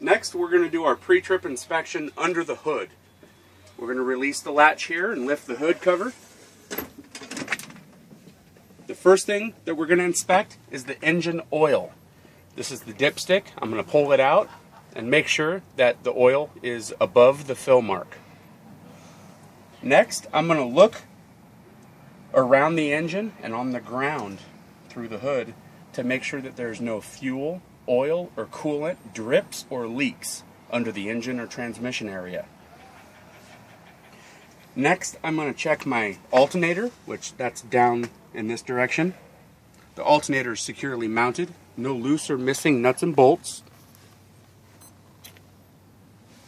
Next, we're going to do our pre-trip inspection under the hood. We're going to release the latch here and lift the hood cover. The first thing that we're going to inspect is the engine oil. This is the dipstick. I'm going to pull it out and make sure that the oil is above the fill mark. Next, I'm going to look around the engine and on the ground through the hood to make sure that there's no fuel, oil, or coolant drips or leaks under the engine or transmission area. Next, I'm going to check my alternator, which that's down in this direction. The alternator is securely mounted, no loose or missing nuts and bolts.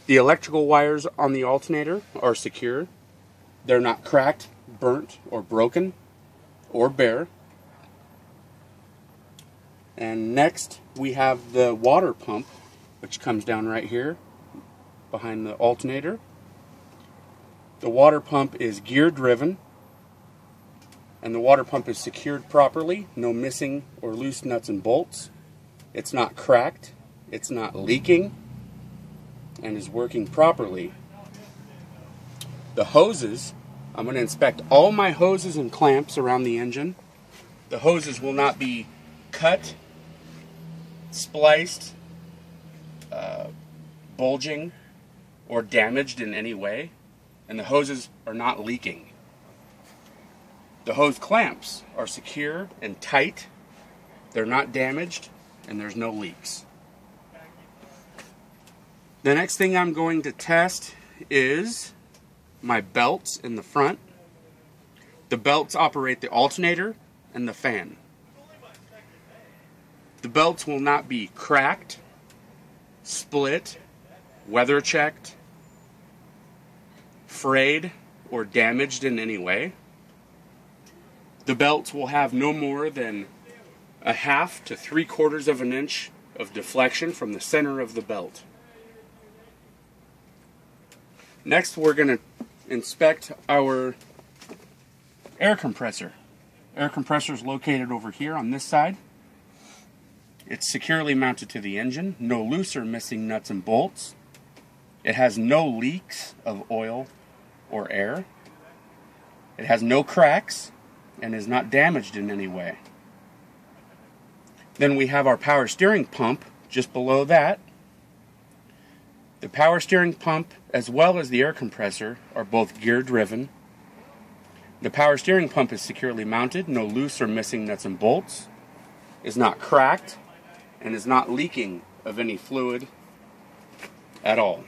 The electrical wires on the alternator are secure. They're not cracked, burnt, or broken, or bare. And next, we have the water pump, which comes down right here behind the alternator. The water pump is gear driven, and the water pump is secured properly, no missing or loose nuts and bolts. It's not cracked, it's not leaking, and is working properly. The hoses, I'm going to inspect all my hoses and clamps around the engine. The hoses will not be cut, spliced, bulging, or damaged in any way, and the hoses are not leaking. The hose clamps are secure and tight, they're not damaged, and there's no leaks. The next thing I'm going to test is my belts in the front. The belts operate the alternator and the fan. The belts will not be cracked, split, weather checked, frayed, or damaged in any way. The belts will have no more than 1/2 to 3/4 of an inch of deflection from the center of the belt. Next, we're going to inspect our air compressor. Air compressor is located over here on this side. It's securely mounted to the engine, no loose or missing nuts and bolts. It has no leaks of oil or air. It has no cracks and is not damaged in any way. Then we have our power steering pump just below that. The power steering pump as well as the air compressor are both gear driven. The power steering pump is securely mounted, no loose or missing nuts and bolts, is not cracked, and is not leaking of any fluid at all.